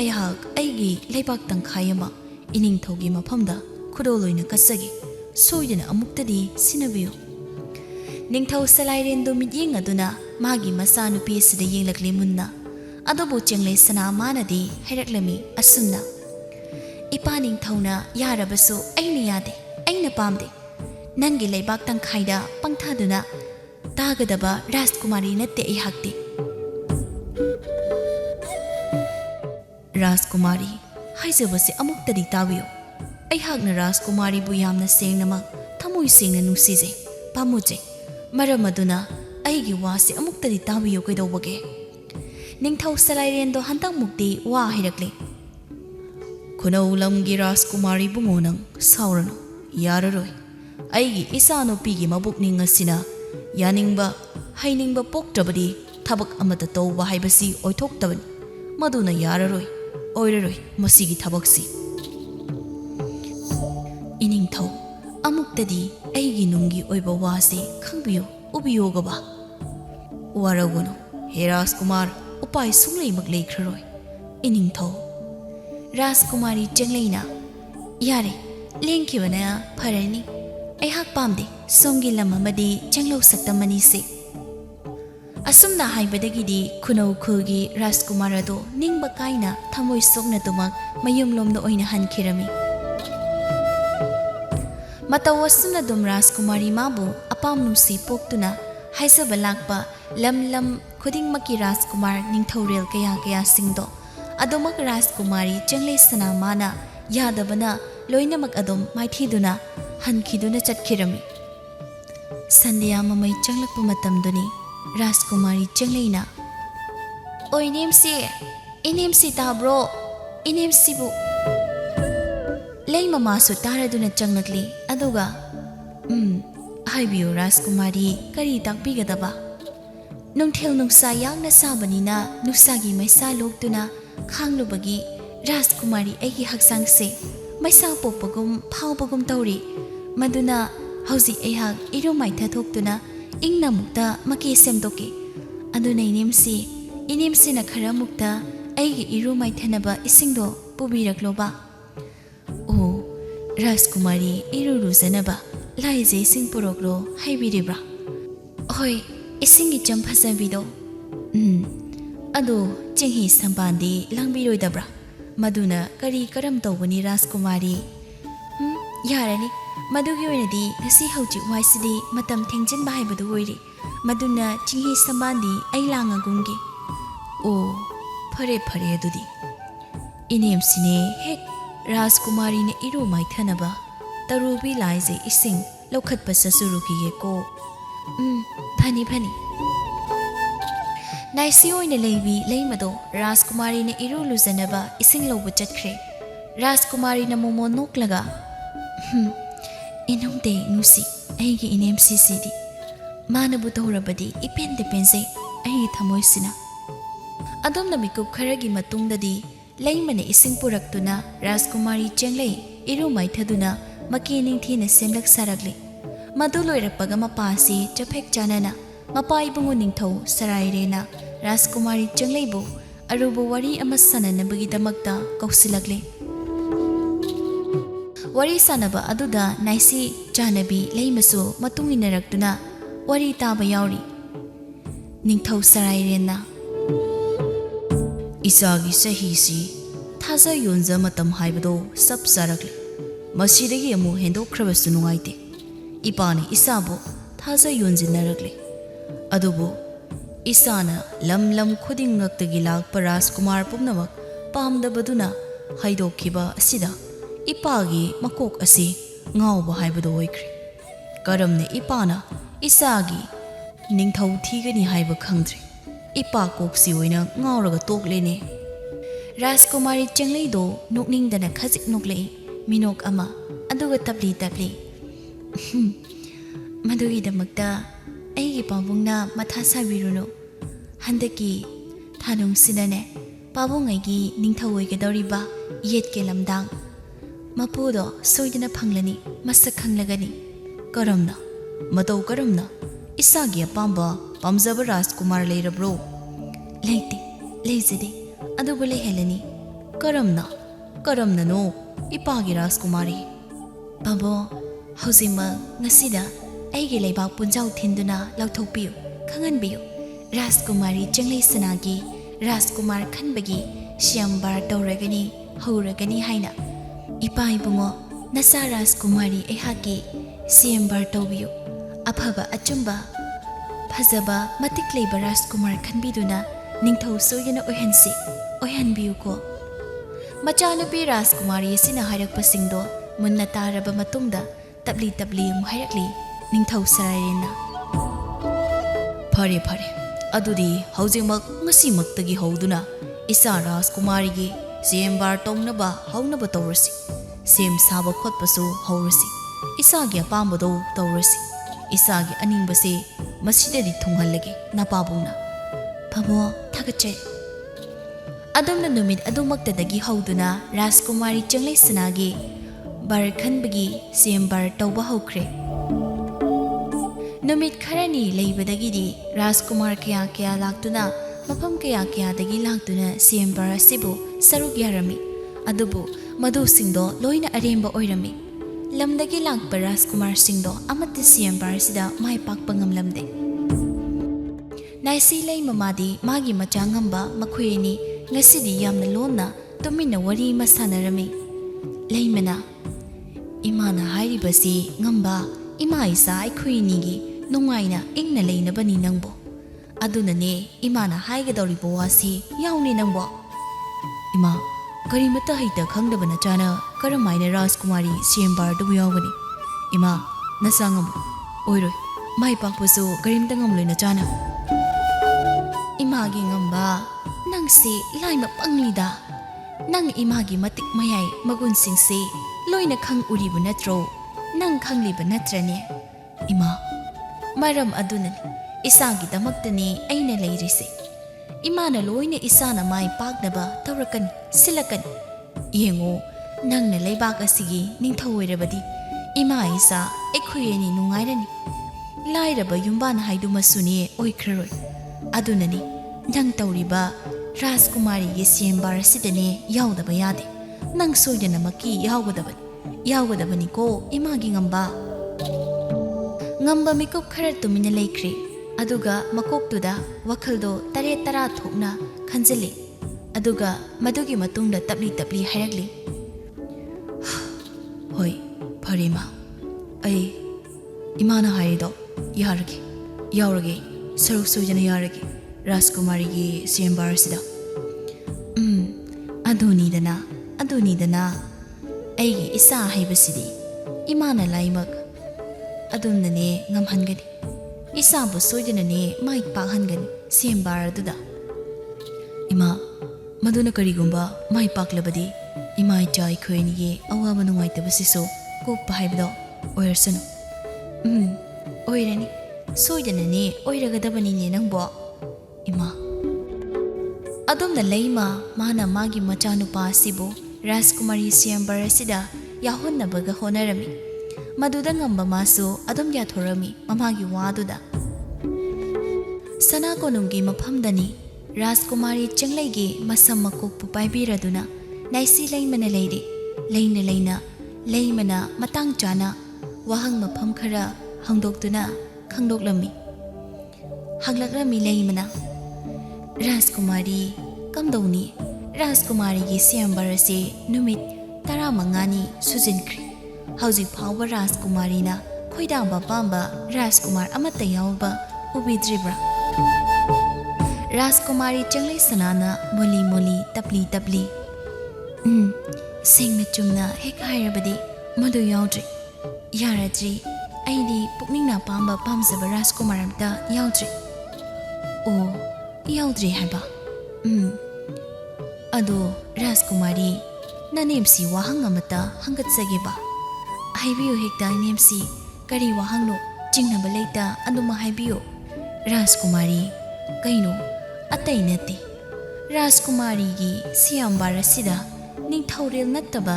ayhak aigi leibak tangkhayama iningthaugi mafamda khudol oina kasagi soidana amuktadi sinabiu ningthau salairendo midyeng aduna magi masanupi sida yenglakle munna adobu chenglei sana manadi hairaklami asumna ipa ningthauna yarabasu aina yade aina pamde nangi leibak tangkhaida pangthaduna tagadaba Rajkumari natte ayhakti Rajkumari haijabase amuktadi tabiyo ayhakna Rajkumari bu yamna sengnamak thamoi sengna nusije pamuje maramaduna aigi wase amuktadi tabiyo kaidobage ningthau salairendo hantang mukti wa hirakle khunaulamgi Rajkumari bungonang saurano yararoi aigi isano pigi mabukning asina yaningba hainingba poktrabadi thabak amata tawba haibasi oithoktabani maduna yararoi oiraroi masigi thabaksi iningthau amuktadi aigi nungi oiba wase khangbiyo ubiyogaba waragono he Rajkumar upai sunglei maklei khraroi iningthau Rajkumari chengleina yare lengkhibana pharani aihak pamde somgi lamamadi chenglo saktamani se asumna haibadagidi khunau khulgi Rajkumar ado ningba kaina thamoi sokna tumak mayumlomda oina hankhirami matawasuna dum Rajkumari mabu apam nusi poktuna haisaba lakpa lam khuding maki Rajkumar ningthaurel kaya singdo adomak Rajkumari chenglei sana mana yadabana loinamak adom maithiduna hankhiduna chatkhirami sandiya mamai changlakpa matamduni Rajkumari chengleina oi inemsi tabro inemsibu lei mama su taraduna changlakli aduga haibiyo Rajkumari kari takpigadaba nungthel nungsa yangna sabanina nusagi maisa loktuna khanglubagi Rajkumari aigi haksangse maisa popagum phawbagum tawri maduna hauji aihak irumai thathoktuna ingna mukta maki semdoke aduna inemsi na khara mukta aigi irumai thanaba isingdo pubirakloba o Rajkumari iruruzanaba laije sing poroklo haibiribra hoi isingi champhasabido ado chenghi sambandi langbiroidabra maduna kari karam tawbani Rajkumari yarani madugi oinadi ngasi hauji waisidi matam thengjinba haibadu oiri Maduna chinghi sambandi ay langagumgi. Oh, phare phare adudi. Inem sine hek Rajkumari ne iru maithanaba tarubi laize ising lokhat pasasuru ki ko. Phani phani. Naisi oine leibi leimado Rajkumari ne iru luzanaba ising lobu chatkre. Rajkumari na momo noklaga. Inumde nusi aigi inem sisidi. Mana butahurabadi ipen depense aigi thamoisina. Adom na mikup kharagi matungdadi leimane ising puraktuna Rajkumari chenglei iru maithaduna makining thina semlak sarakle. Madu loirakpaga mapasi chapek chanana mapa ibungu ningthau sarairena Rajkumari chengleibu aruba wari ama sananabagi damakta kausilakle. Wari sanaba aduda naisi janabi leimasu matunginarakduna wari taba yauri. Ningthau sarairena Isagi sahisi thaza yonza matam haibado sab sarakle. Masidagi amu hendokrabasu nungaite. Ipani isabo thaza yonjinarakle. Adubu isana lam khuding ngaktagi lakpa Rajkumar pumnamak pamdabaduna haidokhiba asida ipagi makok asi ngawba haibado oikre. Karamne ipana isagi ningthau thigani haiba khangdre. Ipa koksi oina ngawraga toklene. Rajkumari chenglei do nokning dana khajik noklei minok ama aduga tabli madugi damakta aigi pabungna matha sabiruno handaki thanung sinane pabung aigi ningthau oigadoriba yetke lamdang mapudo soidana phanglani masak khanglagani karamna matau karamna isagi apamba pamjaba Rajkumar leirabro leite leizede aduba lehelani karamna no ipagi Rajkumari babo hauzima ngasida aigi leibak punjau thinduna lauthokpiu khanganbiu Rajkumari chenglei sanagi Rajkumar khanbagi siyambar tauragani hauragani haina ipa ibungo nasa Rajkumari ehaki siyambar tawbiu afaba achumba phajaba matik leiba Rajkumar khanbiduna ningthau soyana oihanbiu ko machanupi Rajkumari asina hairakpasingdo munna taraba matungda tabli mu hairakli ningthau sarairena phare adudi haujimak ngasimaktagi hauduna isa Rajkumari gi siyambar tongnaba haunaba tawrasi sem saba khotpasu haurasi isagi apambado tawrasi isagi aningbase masidadi thunghallage napabungna phamo thagache adamna numit adumaktadagi hauduna Rajkumari chenglei sanagi bar khanbagi siyambar tawba haukre numit kharani leibadagidi Rajkumar kaya laktuna mafam kaya dagi laktuna siyambar asibu saruk yarami adubu madu singdo loina aremba oirami lamdagi lakpa Rajkumar singdo amatti siyambar sida mai pakpa ngamlamde naisi lei mamadi magi macha ngamba makhuini ngasidi yamna lonna tumina wari masanarami leimana imana hairibasi ngamba ima isa aikhuini gi nungaina ingna leinabani nangbo adunane imana haigadoribo wasi yauni nangbo ima karimata haita khangdabana chana karamaina Rajkumari siyambar du yawani ima nasangam oiroi mai pakpasu karimta ngamloina chana imagi ngamba nangsi laima panglida nang imagi matik mayai magun singse loina khang uribu natro nang khangliba natrane ima maram adunani isagi damaktani aina leirise imana loina isana mai paknaba tawrakan silakan yengo nangna leibak asigi ningthawoirabadi ima isa ekhuyeni nungairani lairaba yumbana haidu masuni oikhraroi adunani nang tawriba Rajkumari gi siyambar sidane yaudaba yade nang soidana maki yaugadabani ko imagi ngamba mikup khara tumina leikri aduga makoktuda wakhaldo tare tara thokna khanjali aduga madugi matungda tabli hairagli hoi pharima ai imana haido yargi yaurage saruk sojana yarage Rajkumari gi siyambar sida aduni dana aigi isa haibasidi imana laimak adumnane ngamhangani isa bu sojana ne mai pakhangani siyambar aduda ima maduna karigumba mai paklabadi ima jai khoini ge awaba nungai tabasiso kokpa haibdo oirsanu oirani sojana ne oiragadabani ne nangbo ima adumna leima mana magi machanupa asibu Rajkumari siyambar asida yahonnabaga honarami maduda ngamba masu adum yathorami mamagi waduda sana konungi maphamdani Rajkumari chenglaigi masam makokpu paibiraduna naisi leimana leimana matang chana wahang mapham khara hangdoktuna khangdoklami hanglakrami leimana Rajkumari kamdoni Rajkumari gi siyambar ase numit 15 sujinkri hauzik phawba Rajkumari na khoidamba pamba Rajkumar amata yawba ubidribra Rajkumari changlai sanana moli tapli singna chumna hek hairabadi madu yaudri yaradri aidi pukningna pamba pamzaba Rajkumar amta yaudri yaudri haiba ado Rajkumari nanemsi wahang amata hangatsageba haibiyo hekta nemsi kari wahangno jingnaba leita anduma haibiyo Rajkumari kaino atai nati Rajkumari gi siyambar asida ningthaurel nattaba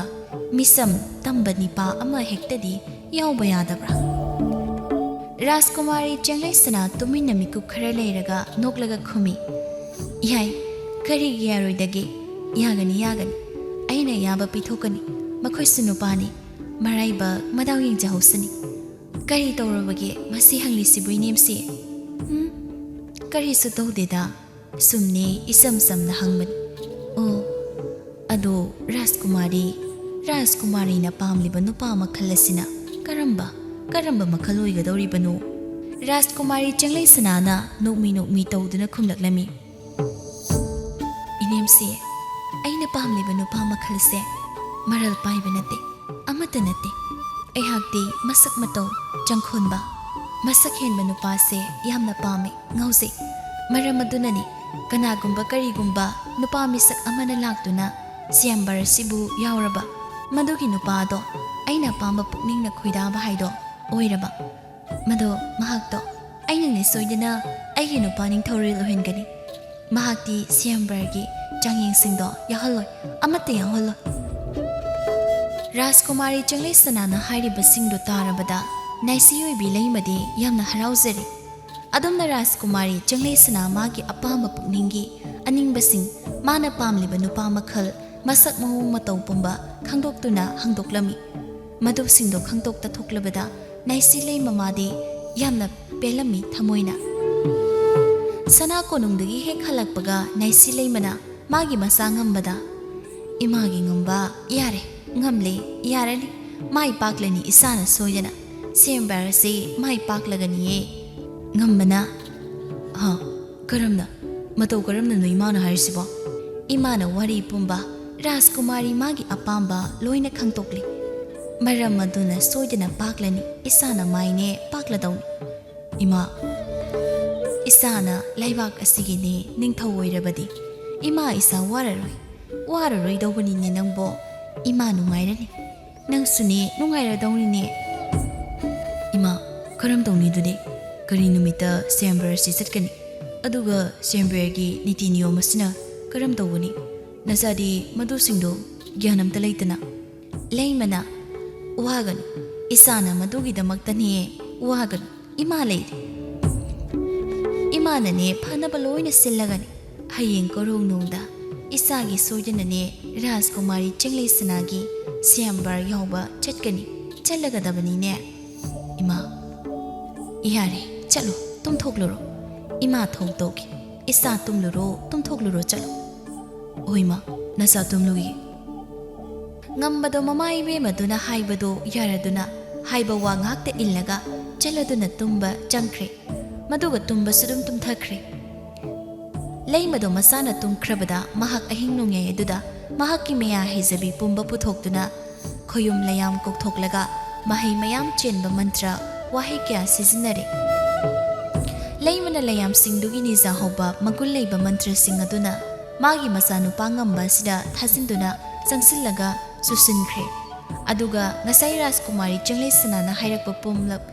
misam tamba nipa ama hektadi yawba yadabra Rajkumari changlai sana tuminna mikup khara leiraga noklaga khumi yai kari yaroidage yagani aina yaba pithokani makhoi sunupani maraiba madaw yingjahusani kari tawrabage masi hangli sibui nemsi kari su tawdeda sumne isam samna hangmani ado Rajkumari na pamliba nupa makhalasina karamba makhaloigadoribano Rajkumari changlai sanana nokmi tawduna khumlaklami inemsi aina pamliba nupa makhalse maral paiba nate amata nate aihakti masak matau changkhonba masak henba nupa se yamna pame ngause maramadunani kanagumba karigumba nupa misak amana laktuna siyambar sibu yauraba madugi nupado aina pamba pukningna khoidaba haido oiraba mado mahakto aina ne soidana aigi nupa ningthoril ohengani mahakti siyambargi changyeng singdo yahaloi amate yahaloi Rajkumari changlai sanana hairiba singdo tarabada naisiyoi bi leimadi yamna harauzari adumna Rajkumari changlai sana magi apamba pukningi aningbasing mana pamliba nupa makhal masak mahung matau pumba khangdoktuna hangdoklami madub singdo khangdokta thoklabada naisi lei mamadi yamna pelami thamoina sana konungdagi hek halakpaga naisi leimana magi masangambada imagi ngamba yare ngamle yarani mai paklani isana soyana siyambarase mai paklagani ngambana karamna matau karamna no imana hairsibo imana wari pumba Rajkumari magi apamba loina khangtokli maram maduna soidana paklani isana maine pakladawni ima isana laibak asigine ningthawoirabadi ima isa wararoi dawbani ne nangbo ima nungairani nangsune nungairadawni ne ima karam dawni dude kari numita siyambar si chatkani aduga siyambar gi niti niyom asina karam dawbani nasadi madu singdo gyanam talaitana leimana wagan isana madugi damaktani wagan ima leiri imana ne phanaba loina sillagani hayeng korong nungda isagi sojanane Rajkumari changlai sanagi siyambar yawba chatkani chalagadabani ne ima ihare chalo tum thokloro ima thoktoki isa tumluro chalo oima nasa tumlugi ngambado mamai be maduna haibado yaraduna haiba wa ngakte illaga chaladuna tumba changkre maduga tumbasu dum tumthakre lei mado masana tumkhrabada mahak ahing nungyai aduda mahakki meya hejabi pumba puthokduna khoyum layam kokthoklaga mahai mayam chenba mantra wahi kya sizinare leimana layam singdugi niza hoba magul leiba mantra sing aduna magi masanu pangamba sida thasinduna sangsillaga susinkhre aduga ngasai Rajkumari Changlesana na hairakpa pumlap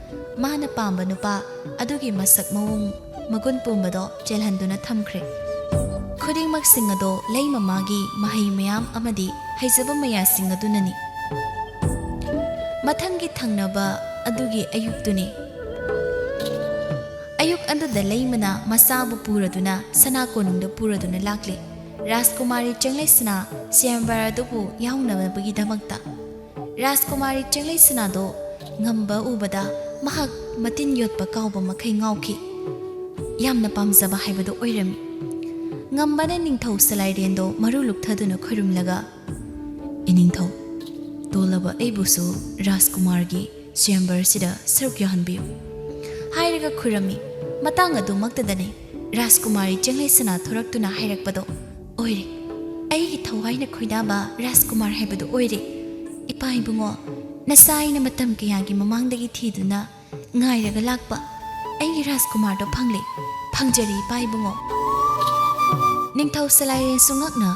mana pamba nupa adugi masak mawung magun pumbado chelhanduna thamkhre khudingmak sing ado leima magi mahai mayam amadi haijaba maya sing adunani mathangi thangnaba adugi ayuktuni ayuk andada leimana masabu puraduna sana konungda puraduna lakle Rajkumari Changlesana Siyambara dubu yaunabagi damakta Rajkumari Changlesana do ngamba ubada mahak matin yotpa kauba makai ngauki yamna pamzaba haibado oirami ngambana ningthau salairendo maru lukthaduna khurumlaga iningthau tolaba aibusu Rajkumargi Siyambar sida saruk yahanbiu hairaga khurami matang adu maktadane Rajkumari Changlesana thoraktuna hairakpado oire aigi thawaina khoidaba Rajkumar haibado oire ipa ibungo nasaina matam kayagi mamangdagi thiduna ngairaga lakpa aigi Rajkumar do phangle phangjari ipa ibungo ningthau salairen sungakna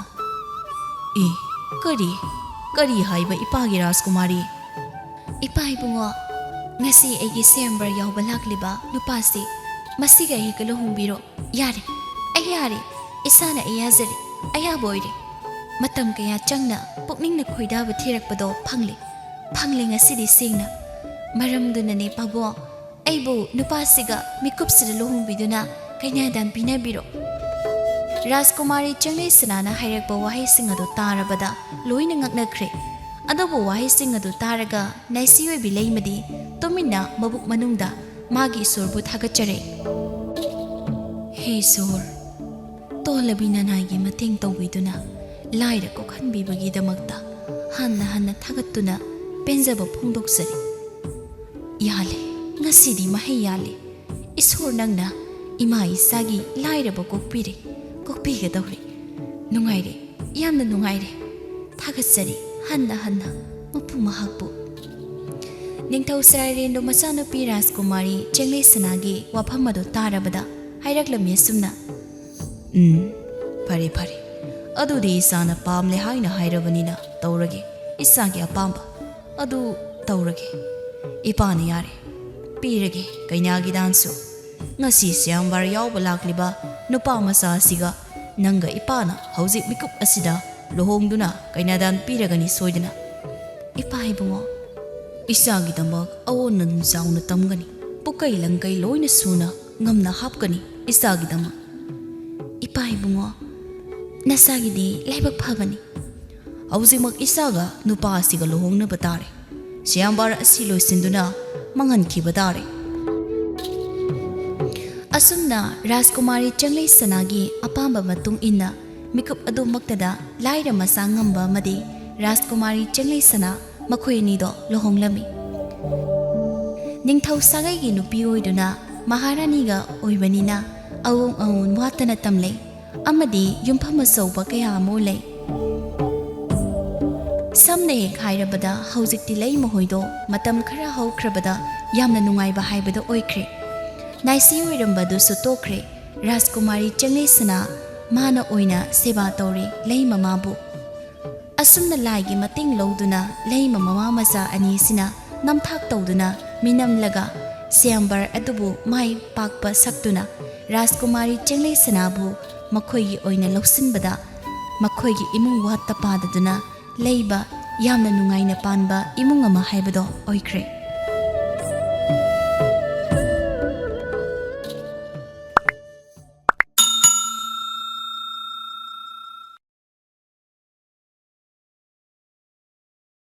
e kari haiba ipagi Rajkumari ipa ibungo ngasi aigi Siyambar yawba lakliba nupasi masiga hika luhumbiro yare ay yare isana iyazari ayaboire matam kaya changna pukningna khoidaba thirakpado phangle ngasidi singna maramdunane pabo aibo nupasiga mikupsida luhumbiduna kainyadan pinabiro Rajkumari Changlesana na hairakpa wahai singado tarabada loina ngaknakhre adobo wahai singado taraga naisioi bileimadi tomina mabuk manungda magi sorbu thagachare he sor tolabina nagi mateng tawiduna laira ko khanbibagi damakta hanna thagattuna penjaba phongdoksari yale ngasidi mahai yale isor nangna ima isagi laira ba kokpiga dawri nungaire yamna nungaire thagatsari hanna mapu mahakpu ningthau sararendo masana pi Rajkumari Changlesana gi waphamado tarabada hairaklamye sumna pare adudi isana pamle haina hairabanina taurage isagi apamba adu taurage ipana yare pirage kainagi dansu ngasi Siyambar yawba lakliba nupa masa asiga nanga ipana hauzik mikup asida lohongduna kainadan piragani soidana ipa ibungo isagi damak awonan sauna tamgani pukai langkai loina suna ngamna hapkani isagi damak ipa ibungo nasagidi laibak phabani hauzimak isaga nupa asiga lohongna batare Siyambar asi loisinduna mangan ki batare asumna Rajkumari Changlesana gi apamba matung inna mikup adu maktada laira masa ngamba madi Rajkumari Changlesana makhoi do lohonglami ningthau sagai gi nupi oiduna maharani ga oibanina awung watana tamle amadi yumphama sauba kaya amole samne khairabada haujikti lei mohoido matam khara haukrabada yamna nungai ba haibada oikre naisi oirambadu su tokre Rajkumari Changlesana mana oina seba tori lei mamabu asumna laigi mating loduna lei mama maza ani sina namthak tauduna minamlaga Siyambar adubu mai pakpa saktuna Rajkumari Changlesana bu makhoi gi oina loksinbada makhoi gi imung watta padaduna leiba yamna nungaina panba imung ama haibado oikre